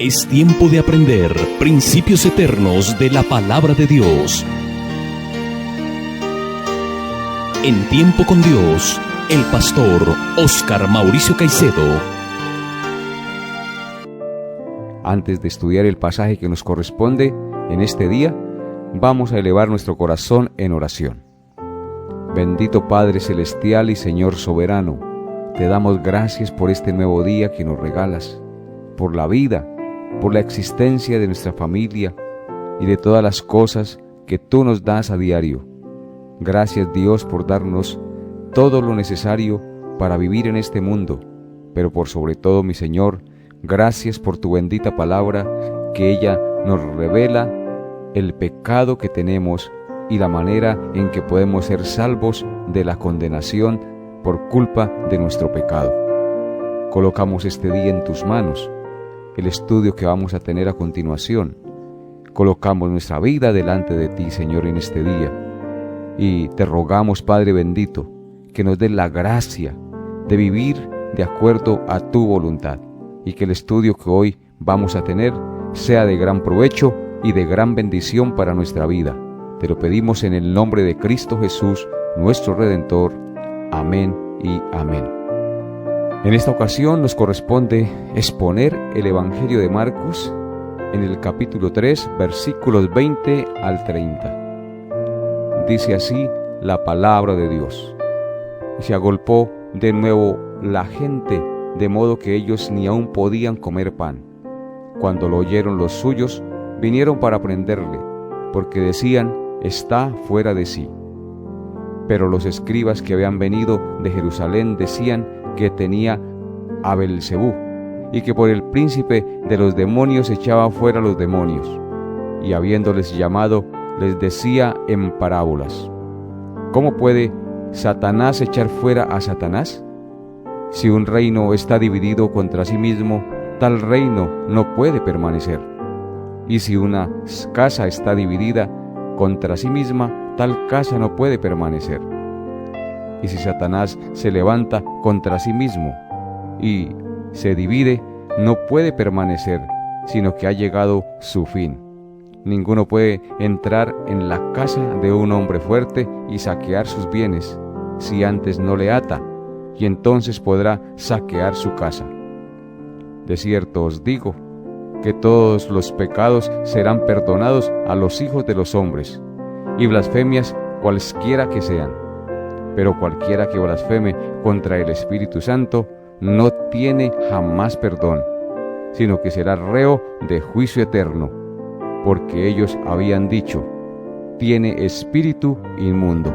Es tiempo de aprender principios eternos de la palabra de Dios. En Tiempo con Dios, el pastor Óscar Mauricio Caicedo. Antes de estudiar el pasaje que nos corresponde en este día, vamos a elevar nuestro corazón en oración. Bendito Padre Celestial y Señor Soberano, te damos gracias por este nuevo día que nos regalas, por la vida, por la existencia de nuestra familia y de todas las cosas que tú nos das a diario. Gracias, Dios, por darnos todo lo necesario para vivir en este mundo, pero por sobre todo, mi Señor, gracias por tu bendita palabra, que ella nos revela el pecado que tenemos y la manera en que podemos ser salvos de la condenación por culpa de nuestro pecado. Colocamos este día en tus manos, el estudio que vamos a tener a continuación. Colocamos nuestra vida delante de ti, Señor, en este día. Y te rogamos, Padre bendito, que nos des la gracia de vivir de acuerdo a tu voluntad, y que el estudio que hoy vamos a tener sea de gran provecho y de gran bendición para nuestra vida. Te lo pedimos en el nombre de Cristo Jesús, nuestro Redentor. Amén y amén. En esta ocasión nos corresponde exponer el Evangelio de Marcos en el capítulo 3, versículos 20 al 30. Dice así la palabra de Dios. Y se agolpó de nuevo la gente, de modo que ellos ni aún podían comer pan. Cuando lo oyeron los suyos, vinieron para prenderle, porque decían: está fuera de sí. Pero los escribas que habían venido de Jerusalén decían que tenía a Beelzebú, y que por el príncipe de los demonios echaba fuera los demonios. Y habiéndoles llamado, les decía en parábolas: ¿cómo puede Satanás echar fuera a Satanás? Si un reino está dividido contra sí mismo, tal reino no puede permanecer. Y si una casa está dividida contra sí misma, tal casa no puede permanecer. Y si Satanás se levanta contra sí mismo y se divide, no puede permanecer, sino que ha llegado su fin. Ninguno puede entrar en la casa de un hombre fuerte y saquear sus bienes, si antes no le ata, y entonces podrá saquear su casa. De cierto os digo, que todos los pecados serán perdonados a los hijos de los hombres, y blasfemias cualesquiera que sean. Pero cualquiera que blasfeme contra el Espíritu Santo no tiene jamás perdón, sino que será reo de juicio eterno, porque ellos habían dicho: tiene espíritu inmundo.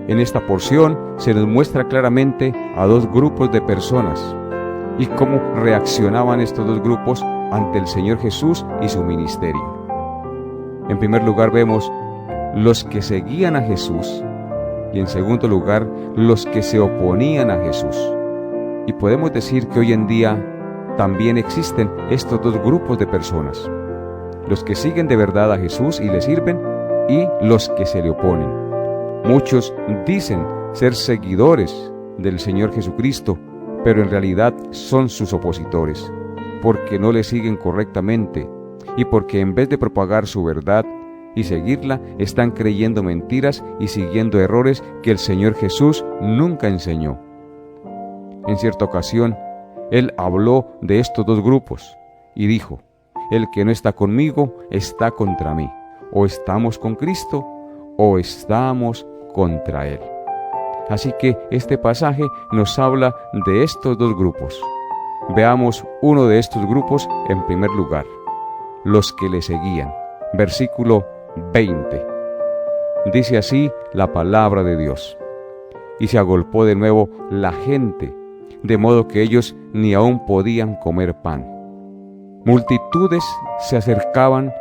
En esta porción se nos muestra claramente a dos grupos de personas y cómo reaccionaban estos dos grupos ante el Señor Jesús y su ministerio. En primer lugar vemos los que seguían a Jesús, y en segundo lugar los que se oponían a Jesús. Y podemos decir que hoy en día también existen estos dos grupos de personas: los que siguen de verdad a Jesús y le sirven, y los que se le oponen. Muchos dicen ser seguidores del Señor Jesucristo, pero en realidad son sus opositores, porque no le siguen correctamente, y porque en vez de propagar su verdad y seguirla, están creyendo mentiras y siguiendo errores que el Señor Jesús nunca enseñó. En cierta ocasión, Él habló de estos dos grupos y dijo: el que no está conmigo está contra mí. O estamos con Cristo o estamos contra Él. Así que este pasaje nos habla de estos dos grupos. Veamos uno de estos grupos en primer lugar: los que le seguían. Versículo 20. Dice así la palabra de Dios. Y se agolpó de nuevo la gente, de modo que ellos ni aún podían comer pan. Multitudes se acercaban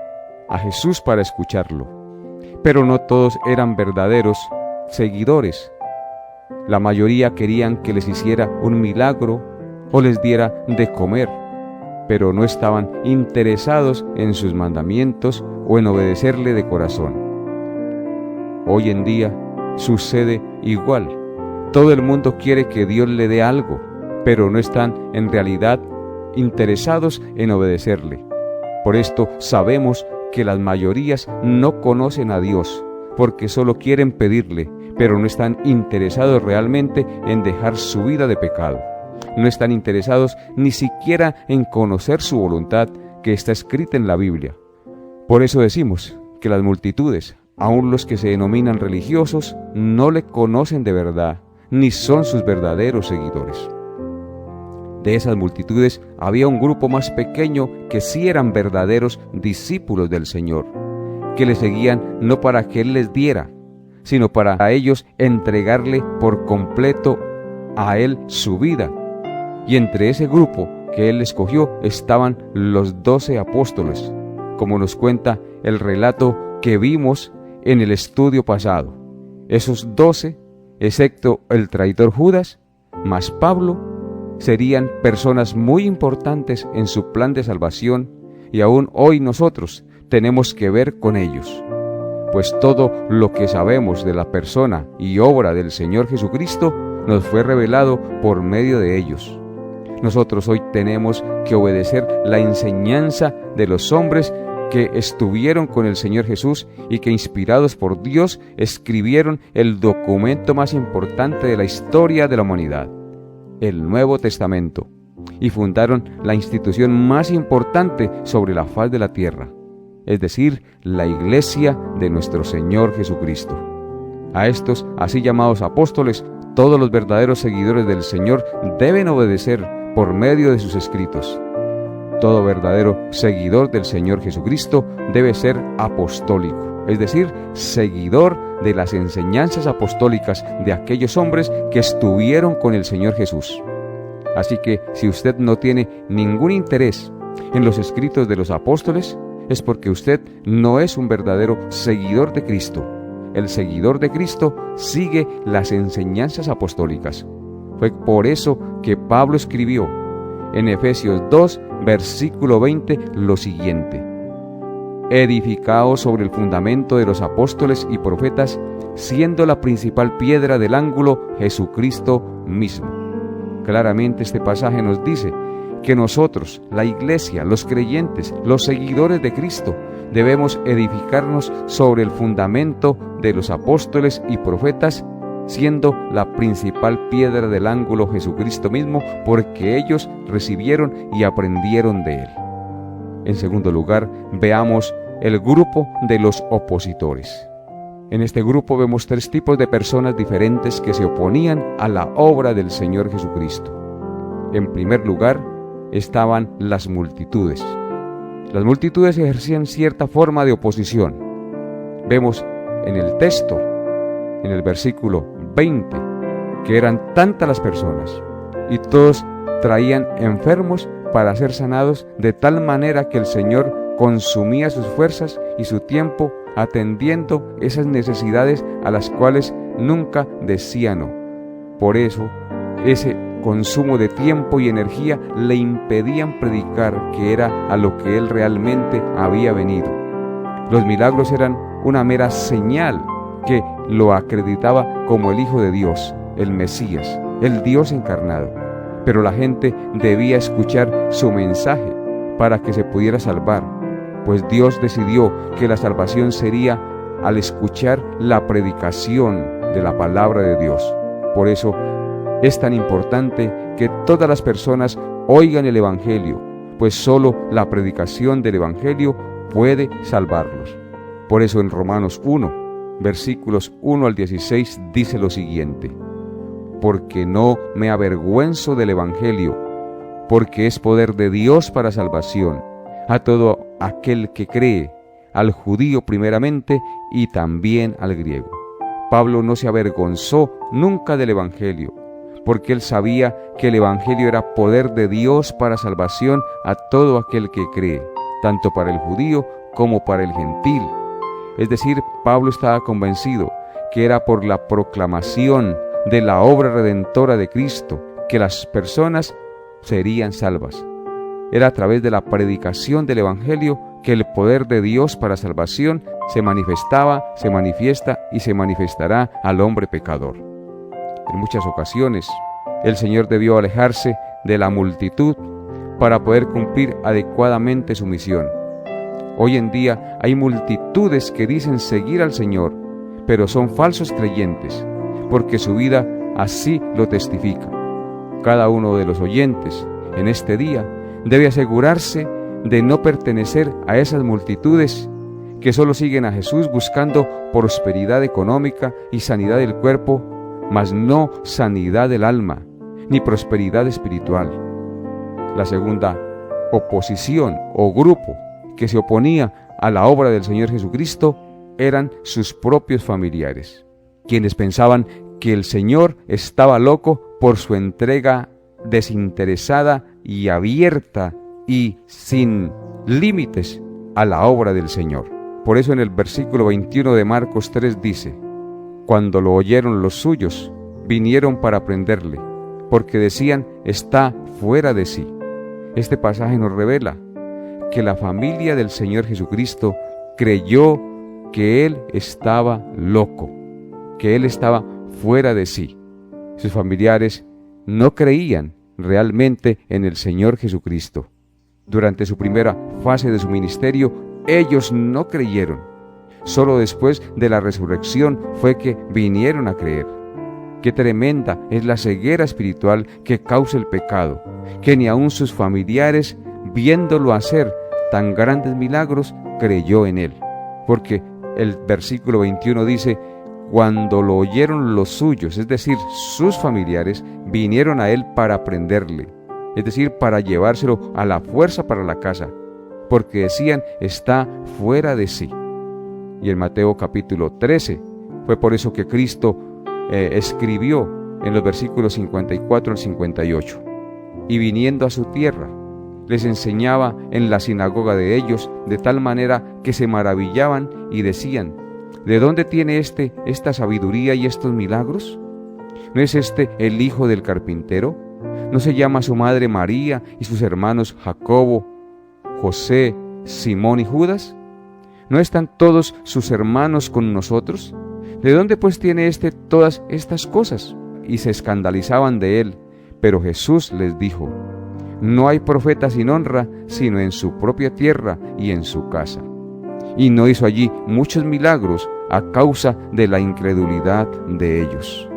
a Jesús para escucharlo, pero no todos eran verdaderos seguidores. La mayoría querían que les hiciera un milagro o les diera de comer, pero no estaban interesados en sus mandamientos o en obedecerle de corazón. Hoy en día sucede igual. Todo el mundo quiere que Dios le dé algo, pero no están en realidad interesados en obedecerle. Por esto sabemos que las mayorías no conocen a Dios, porque solo quieren pedirle, pero no están interesados realmente en dejar su vida de pecado. No están interesados ni siquiera en conocer su voluntad que está escrita en la Biblia. Por eso decimos que las multitudes, aun los que se denominan religiosos, no le conocen de verdad, ni son sus verdaderos seguidores. De esas multitudes había un grupo más pequeño que sí eran verdaderos discípulos del Señor, que le seguían no para que Él les diera, sino para a ellos entregarle por completo a Él su vida. Y entre ese grupo que Él escogió estaban los 12 apóstoles, como nos cuenta el relato que vimos en el estudio pasado. Esos 12, excepto el traidor Judas, más Pablo, serían personas muy importantes en su plan de salvación, y aún hoy nosotros tenemos que ver con ellos, pues todo lo que sabemos de la persona y obra del Señor Jesucristo nos fue revelado por medio de ellos. Nosotros hoy tenemos que obedecer la enseñanza de los hombres que estuvieron con el Señor Jesús y que, inspirados por Dios, escribieron el documento más importante de la historia de la humanidad, el Nuevo Testamento, y fundaron la institución más importante sobre la faz de la tierra, es decir, la Iglesia de nuestro Señor Jesucristo. A estos así llamados apóstoles, todos los verdaderos seguidores del Señor deben obedecer por medio de sus escritos. Todo verdadero seguidor del Señor Jesucristo debe ser apostólico, es decir, seguidor de las enseñanzas apostólicas de aquellos hombres que estuvieron con el Señor Jesús. Así que si usted no tiene ningún interés en los escritos de los apóstoles, es porque usted no es un verdadero seguidor de Cristo. El seguidor de Cristo sigue las enseñanzas apostólicas. Fue por eso que Pablo escribió en Efesios 2, versículo 20, lo siguiente: edificaos sobre el fundamento de los apóstoles y profetas, siendo la principal piedra del ángulo Jesucristo mismo. Claramente este pasaje nos dice que nosotros, la Iglesia, los creyentes, los seguidores de Cristo, debemos edificarnos sobre el fundamento de los apóstoles y profetas, siendo la principal piedra del ángulo Jesucristo mismo, porque ellos recibieron y aprendieron de Él. En segundo lugar, veamos el grupo de los opositores. En este grupo vemos 3 tipos de personas diferentes que se oponían a la obra del Señor Jesucristo. En primer lugar, estaban las multitudes. Las multitudes ejercían cierta forma de oposición. Vemos en el texto, en el versículo 20, que eran tantas las personas, y todos traían enfermos para ser sanados, de tal manera que el Señor consumía sus fuerzas y su tiempo atendiendo esas necesidades a las cuales nunca decía no. Por eso, ese consumo de tiempo y energía le impedían predicar, que era a lo que él realmente había venido. Los milagros eran una mera señal que lo acreditaba como el Hijo de Dios, el Mesías, el Dios encarnado. Pero la gente debía escuchar su mensaje para que se pudiera salvar, pues Dios decidió que la salvación sería al escuchar la predicación de la palabra de Dios. Por eso es tan importante que todas las personas oigan el Evangelio, pues solo la predicación del Evangelio puede salvarlos. Por eso en Romanos 1, versículos 1 al 16 dice lo siguiente: porque no me avergüenzo del Evangelio, porque es poder de Dios para salvación a todo aquel que cree, al judío primeramente y también al griego. Pablo no se avergonzó nunca del Evangelio, porque él sabía que el Evangelio era poder de Dios para salvación a todo aquel que cree, tanto para el judío como para el gentil. Es decir, Pablo estaba convencido que era por la proclamación de la obra redentora de Cristo que las personas serían salvas. Era a través de la predicación del Evangelio que el poder de Dios para salvación se manifestaba, se manifiesta y se manifestará al hombre pecador. En muchas ocasiones, el Señor debió alejarse de la multitud para poder cumplir adecuadamente su misión. Hoy en día hay multitudes que dicen seguir al Señor, pero son falsos creyentes, porque su vida así lo testifica. Cada uno de los oyentes en este día debe asegurarse de no pertenecer a esas multitudes que solo siguen a Jesús buscando prosperidad económica y sanidad del cuerpo, mas no sanidad del alma, ni prosperidad espiritual. La segunda oposición o grupo que se oponía a la obra del Señor Jesucristo eran sus propios familiares, quienes pensaban que el Señor estaba loco por su entrega desinteresada y abierta y sin límites a la obra del Señor. Por eso en el versículo 21 de Marcos 3 dice: cuando lo oyeron los suyos, vinieron para prenderle, porque decían, está fuera de sí. Este pasaje nos revela que la familia del Señor Jesucristo creyó que Él estaba loco, que Él estaba fuera de sí. Sus familiares no creían realmente en el Señor Jesucristo. Durante su primera fase de su ministerio, ellos no creyeron. Solo después de la resurrección fue que vinieron a creer. Qué tremenda es la ceguera espiritual que causa el pecado, que ni aun sus familiares, viéndolo hacer tan grandes milagros, creyó en él. Porque el versículo 21 dice: cuando lo oyeron los suyos, es decir, sus familiares, vinieron a él para prenderle, es decir, para llevárselo a la fuerza para la casa, porque decían, está fuera de sí. Y en Mateo capítulo 13, fue por eso que Cristo escribió en los versículos 54 al 58. Y viniendo a su tierra, les enseñaba en la sinagoga de ellos, de tal manera que se maravillaban y decían, ¿de dónde tiene esta sabiduría y estos milagros? ¿No es este el hijo del carpintero? ¿No se llama su madre María y sus hermanos Jacobo, José, Simón y Judas? ¿No están todos sus hermanos con nosotros? ¿De dónde pues tiene todas estas cosas? Y se escandalizaban de él. Pero Jesús les dijo: no hay profeta sin honra, sino en su propia tierra y en su casa. Y no hizo allí muchos milagros a causa de la incredulidad de ellos.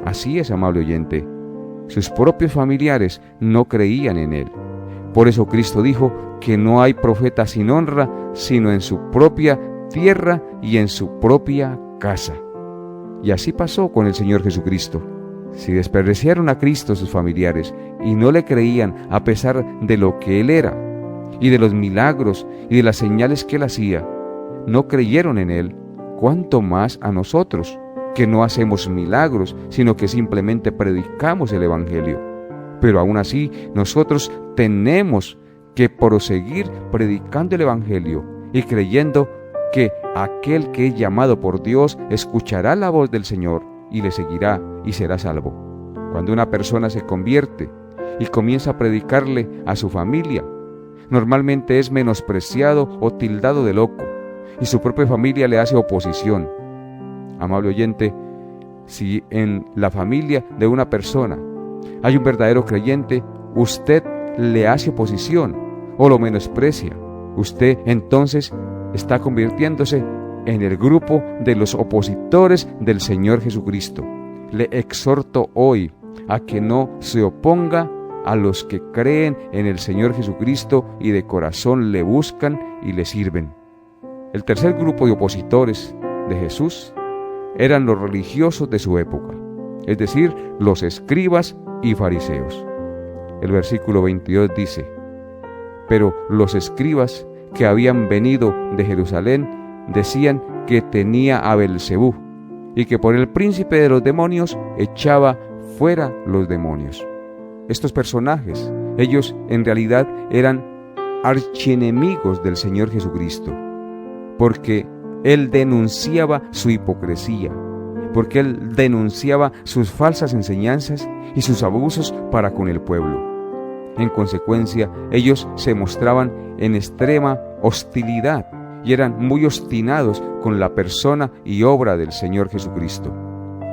Así es, amable oyente, sus propios familiares no creían en él. Por eso Cristo dijo que no hay profeta sin honra, sino en su propia tierra y en su propia casa. Y así pasó con el Señor Jesucristo. Si despreciaron a Cristo sus familiares y no le creían a pesar de lo que Él era, y de los milagros y de las señales que Él hacía, no creyeron en Él, ¿cuánto más a nosotros, que no hacemos milagros, sino que simplemente predicamos el Evangelio? Pero aún así, nosotros tenemos que proseguir predicando el Evangelio y creyendo que aquel que es llamado por Dios escuchará la voz del Señor y le seguirá y será salvo. Cuando una persona se convierte y comienza a predicarle a su familia, normalmente es menospreciado o tildado de loco, y su propia familia le hace oposición. Amable oyente, si en la familia de una persona hay un verdadero creyente, usted le hace oposición o lo menosprecia, usted entonces está convirtiéndose en el grupo de los opositores del Señor Jesucristo. Le exhorto hoy a que no se oponga a los que creen en el Señor Jesucristo y de corazón le buscan y le sirven. El tercer grupo de opositores de Jesús eran los religiosos de su época, es decir, los escribas y fariseos. El versículo 22 dice: pero los escribas que habían venido de Jerusalén decían que tenía a Belzebú y que por el príncipe de los demonios echaba fuera los demonios. Estos personajes, ellos en realidad eran archienemigos del Señor Jesucristo, porque Él denunciaba su hipocresía, porque Él denunciaba sus falsas enseñanzas y sus abusos para con el pueblo. En consecuencia, ellos se mostraban en extrema hostilidad y eran muy obstinados con la persona y obra del Señor Jesucristo.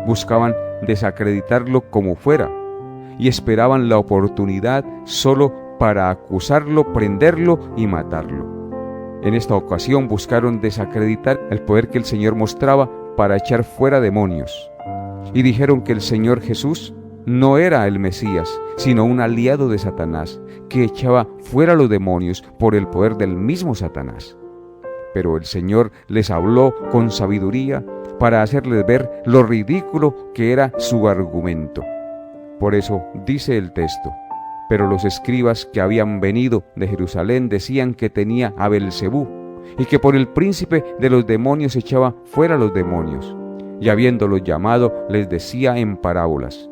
Buscaban desacreditarlo como fuera y esperaban la oportunidad solo para acusarlo, prenderlo y matarlo. En esta ocasión buscaron desacreditar el poder que el Señor mostraba para echar fuera demonios. Y dijeron que el Señor Jesús no era el Mesías, sino un aliado de Satanás, que echaba fuera los demonios por el poder del mismo Satanás. Pero el Señor les habló con sabiduría para hacerles ver lo ridículo que era su argumento. Por eso dice el texto: pero los escribas que habían venido de Jerusalén decían que tenía a Beelzebú, y que por el príncipe de los demonios echaba fuera los demonios. Y habiéndolos llamado, les decía en parábolas: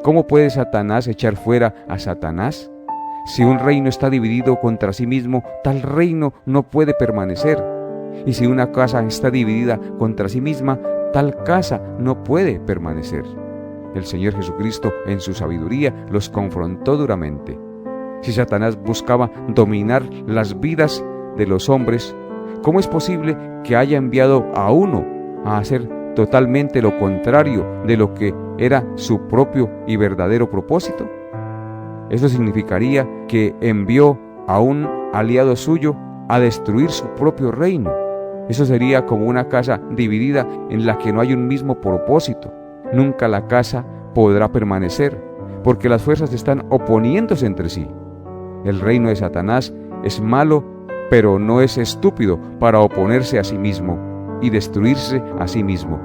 ¿cómo puede Satanás echar fuera a Satanás? Si un reino está dividido contra sí mismo, tal reino no puede permanecer. Y si una casa está dividida contra sí misma, tal casa no puede permanecer. El Señor Jesucristo, en su sabiduría, los confrontó duramente. Si Satanás buscaba dominar las vidas de los hombres, ¿cómo es posible que haya enviado a uno a hacer totalmente lo contrario de lo que era su propio y verdadero propósito? Eso significaría que envió a un aliado suyo a destruir su propio reino. Eso sería como una casa dividida en la que no hay un mismo propósito. Nunca la casa podrá permanecer, porque las fuerzas están oponiéndose entre sí. El reino de Satanás es malo, pero no es estúpido para oponerse a sí mismo y destruirse a sí mismo.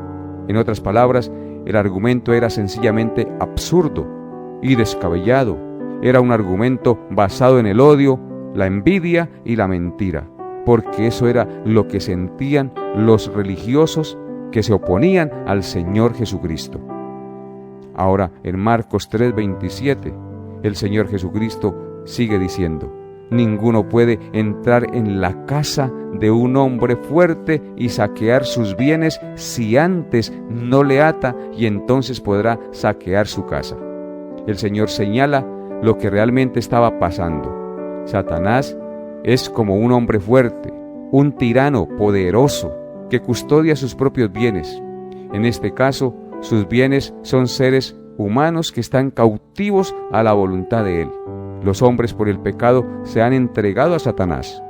En otras palabras, el argumento era sencillamente absurdo y descabellado. Era un argumento basado en el odio, la envidia y la mentira, porque eso era lo que sentían los religiosos que se oponían al Señor Jesucristo. Ahora, en Marcos 3:27, el Señor Jesucristo sigue diciendo: ninguno puede entrar en la casa de un hombre fuerte y saquear sus bienes si antes no le ata, y entonces podrá saquear su casa. El Señor señala lo que realmente estaba pasando. Satanás es como un hombre fuerte, un tirano poderoso que custodia sus propios bienes. En este caso, sus bienes son seres humanos que están cautivos a la voluntad de él. Los hombres por el pecado se han entregado a Satanás,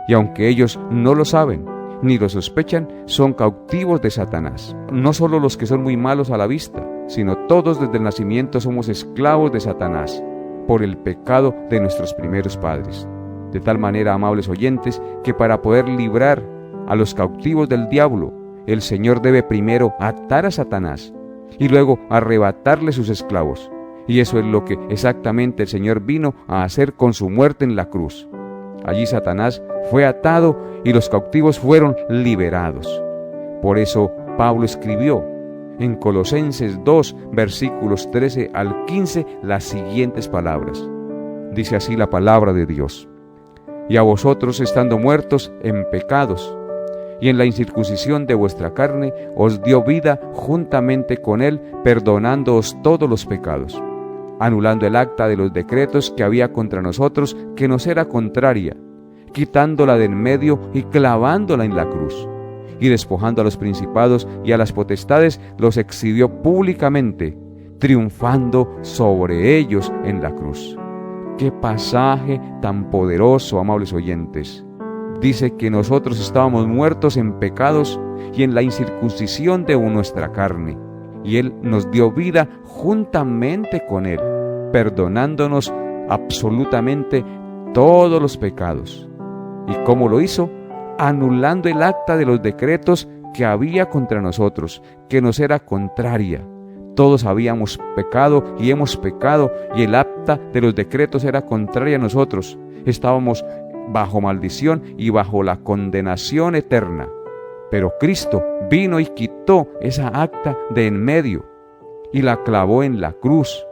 y aunque ellos no lo saben ni lo sospechan, son cautivos de Satanás. No solo los que son muy malos a la vista, sino todos desde el nacimiento somos esclavos de Satanás por el pecado de nuestros primeros padres. De tal manera, amables oyentes, que para poder librar a los cautivos del diablo, el Señor debe primero atar a Satanás y luego arrebatarle sus esclavos. Y eso es lo que exactamente el Señor vino a hacer con su muerte en la cruz. Allí Satanás fue atado y los cautivos fueron liberados. Por eso Pablo escribió en Colosenses 2, versículos 13 al 15, las siguientes palabras. Dice así la palabra de Dios: y a vosotros, estando muertos en pecados y en la incircuncisión de vuestra carne, os dio vida juntamente con él, perdonándoos todos los pecados, anulando el acta de los decretos que había contra nosotros, que nos era contraria, quitándola de en medio y clavándola en la cruz. Y despojando a los principados y a las potestades, los exhibió públicamente, triunfando sobre ellos en la cruz. ¡Qué pasaje tan poderoso, amables oyentes! Dice que nosotros estábamos muertos en pecados y en la incircuncisión de nuestra carne, y Él nos dio vida juntamente con Él, perdonándonos absolutamente todos los pecados. ¿Y cómo lo hizo? Anulando el acta de los decretos que había contra nosotros, que nos era contraria. Todos habíamos pecado y hemos pecado, y el acta de los decretos era contraria a nosotros. Estábamos bajo maldición y bajo la condenación eterna. Pero Cristo vino y quitó esa acta de en medio y la clavó en la cruz.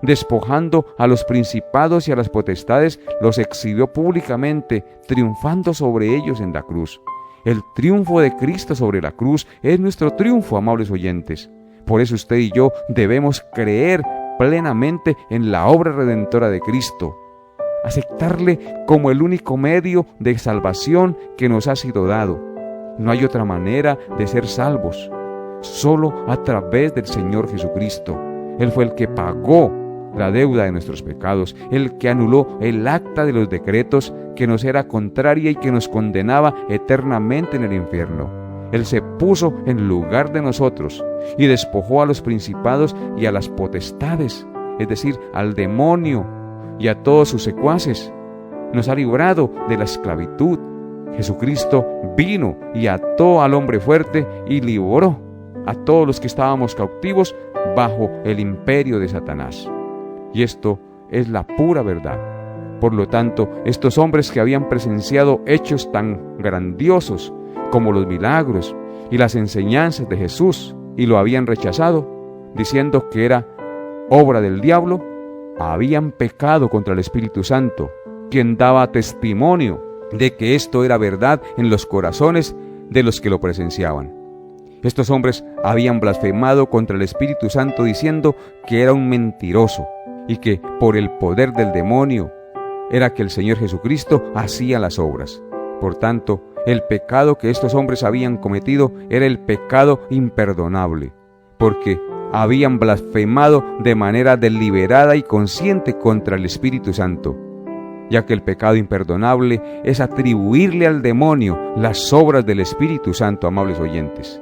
Despojando a los principados y a las potestades, los exhibió públicamente, triunfando sobre ellos en la cruz. El triunfo de Cristo sobre la cruz es nuestro triunfo, amables oyentes. Por eso usted y yo debemos creer plenamente en la obra redentora de Cristo, aceptarle como el único medio de salvación que nos ha sido dado. No hay otra manera de ser salvos, solo a través del Señor Jesucristo. Él fue el que pagó la deuda de nuestros pecados, el que anuló el acta de los decretos que nos era contraria y que nos condenaba eternamente en el infierno. Él se puso en lugar de nosotros y despojó a los principados y a las potestades, es decir, al demonio y a todos sus secuaces. Nos ha librado de la esclavitud. Jesucristo vino y ató al hombre fuerte y libró a todos los que estábamos cautivos bajo el imperio de Satanás. Y esto es la pura verdad. Por lo tanto, estos hombres que habían presenciado hechos tan grandiosos como los milagros y las enseñanzas de Jesús y lo habían rechazado, diciendo que era obra del diablo, habían pecado contra el Espíritu Santo, quien daba testimonio de que esto era verdad en los corazones de los que lo presenciaban. Estos hombres habían blasfemado contra el Espíritu Santo diciendo que era un mentiroso y que por el poder del demonio era que el Señor Jesucristo hacía las obras. Por tanto, el pecado que estos hombres habían cometido era el pecado imperdonable, porque habían blasfemado de manera deliberada y consciente contra el Espíritu Santo, ya que el pecado imperdonable es atribuirle al demonio las obras del Espíritu Santo, amables oyentes.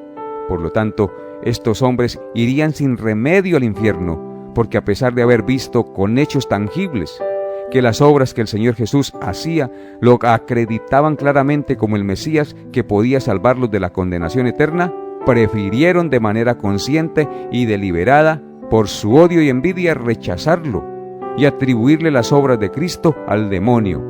Por lo tanto, estos hombres irían sin remedio al infierno, porque a pesar de haber visto con hechos tangibles que las obras que el Señor Jesús hacía lo acreditaban claramente como el Mesías que podía salvarlos de la condenación eterna, prefirieron de manera consciente y deliberada, por su odio y envidia, rechazarlo y atribuirle las obras de Cristo al demonio,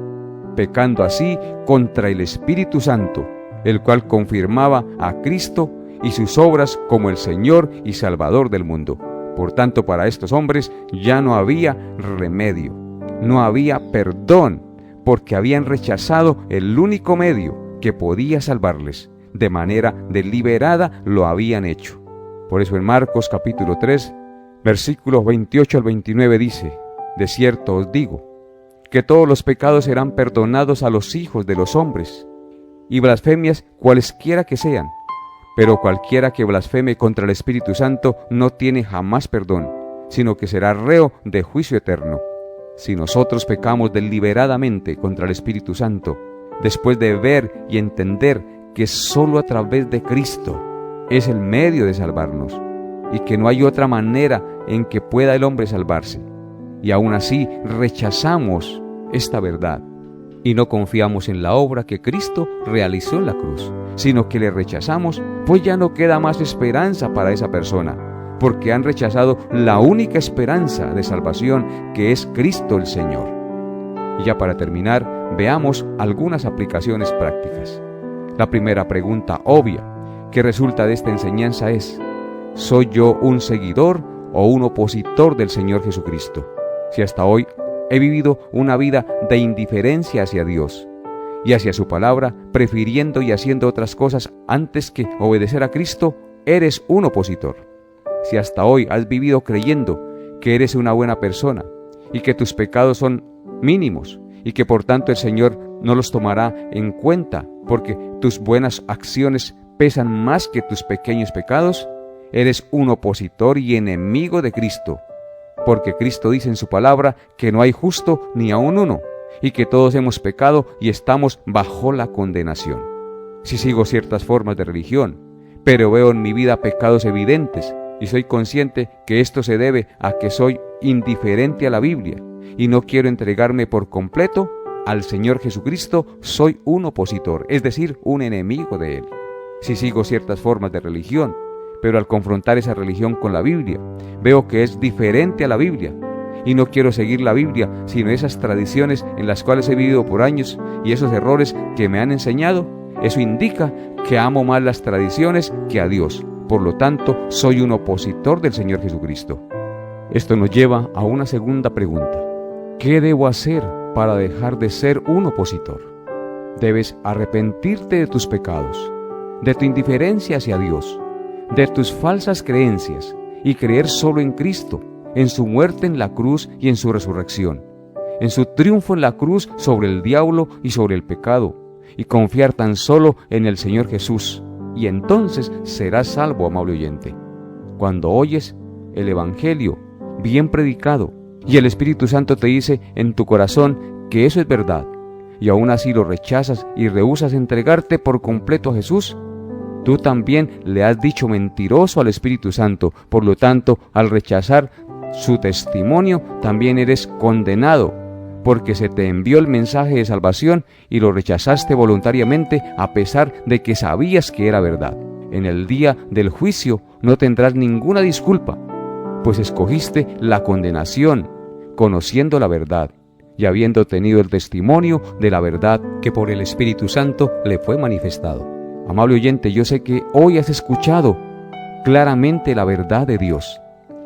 pecando así contra el Espíritu Santo, el cual confirmaba a Cristo y sus obras como el Señor y Salvador del mundo. Por tanto, para estos hombres ya no había remedio, no había perdón, porque habían rechazado el único medio que podía salvarles. De manera deliberada lo habían hecho. Por eso en Marcos capítulo 3, versículos 28 al 29 dice: de cierto os digo, que todos los pecados serán perdonados a los hijos de los hombres, y blasfemias cualesquiera que sean, pero cualquiera que blasfeme contra el Espíritu Santo no tiene jamás perdón, sino que será reo de juicio eterno. Si nosotros pecamos deliberadamente contra el Espíritu Santo, después de ver y entender que solo a través de Cristo es el medio de salvarnos, y que no hay otra manera en que pueda el hombre salvarse, y aún así rechazamos esta verdad, y no confiamos en la obra que Cristo realizó en la cruz, sino que le rechazamos, pues ya no queda más esperanza para esa persona, porque han rechazado la única esperanza de salvación que es Cristo el Señor. Y ya para terminar, veamos algunas aplicaciones prácticas. La primera pregunta obvia que resulta de esta enseñanza es: ¿soy yo un seguidor o un opositor del Señor Jesucristo? Si hasta hoy he vivido una vida de indiferencia hacia Dios y hacia su palabra, prefiriendo y haciendo otras cosas antes que obedecer a Cristo, eres un opositor. Si hasta hoy has vivido creyendo que eres una buena persona y que tus pecados son mínimos y que por tanto el Señor no los tomará en cuenta porque tus buenas acciones pesan más que tus pequeños pecados, eres un opositor y enemigo de Cristo, porque Cristo dice en su palabra que no hay justo ni aun uno, y que todos hemos pecado y estamos bajo la condenación. Si sigo ciertas formas de religión, pero veo en mi vida pecados evidentes, y soy consciente que esto se debe a que soy indiferente a la Biblia, y no quiero entregarme por completo al Señor Jesucristo, soy un opositor, es decir, un enemigo de Él. Si sigo ciertas formas de religión, pero al confrontar esa religión con la Biblia, veo que es diferente a la Biblia, y no quiero seguir la Biblia, sino esas tradiciones en las cuales he vivido por años y esos errores que me han enseñado, eso indica que amo más las tradiciones que a Dios. Por lo tanto, soy un opositor del Señor Jesucristo. Esto nos lleva a una segunda pregunta. ¿Qué debo hacer para dejar de ser un opositor? Debes arrepentirte de tus pecados, de tu indiferencia hacia Dios, de tus falsas creencias y creer solo en Cristo, en su muerte en la cruz y en su resurrección, en su triunfo en la cruz sobre el diablo y sobre el pecado, y confiar tan solo en el Señor Jesús, y entonces serás salvo, amable oyente. Cuando oyes el Evangelio bien predicado y el Espíritu Santo te dice en tu corazón que eso es verdad, y aún así lo rechazas y rehusas entregarte por completo a Jesús, tú también le has dicho mentiroso al Espíritu Santo. Por lo tanto, al rechazar su testimonio, también eres condenado, porque se te envió el mensaje de salvación y lo rechazaste voluntariamente a pesar de que sabías que era verdad. En el día del juicio no tendrás ninguna disculpa, pues escogiste la condenación, conociendo la verdad y habiendo tenido el testimonio de la verdad que por el Espíritu Santo le fue manifestado. Amable oyente, yo sé que hoy has escuchado claramente la verdad de Dios.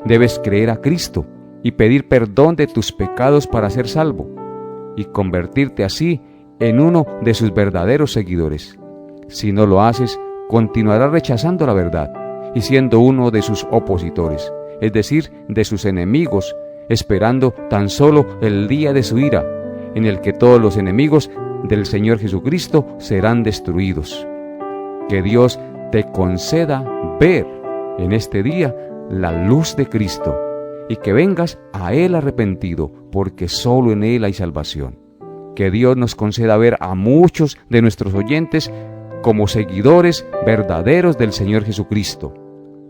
Debes creer a Cristo y pedir perdón de tus pecados para ser salvo y convertirte así en uno de sus verdaderos seguidores. Si no lo haces, continuarás rechazando la verdad y siendo uno de sus opositores, es decir, de sus enemigos, esperando tan solo el día de su ira, en el que todos los enemigos del Señor Jesucristo serán destruidos. Que Dios te conceda ver en este día la luz de Cristo y que vengas a Él arrepentido, porque solo en Él hay salvación. Que Dios nos conceda ver a muchos de nuestros oyentes como seguidores verdaderos del Señor Jesucristo.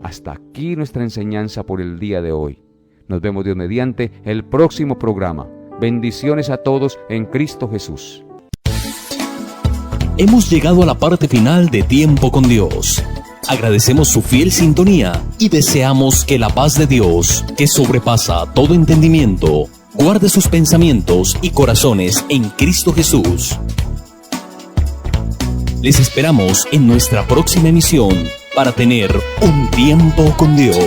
Hasta aquí nuestra enseñanza por el día de hoy. Nos vemos Dios mediante el próximo programa. Bendiciones a todos en Cristo Jesús. Hemos llegado a la parte final de Tiempo con Dios. Agradecemos su fiel sintonía y deseamos que la paz de Dios, que sobrepasa todo entendimiento, guarde sus pensamientos y corazones en Cristo Jesús. Les esperamos en nuestra próxima emisión para tener un tiempo con Dios.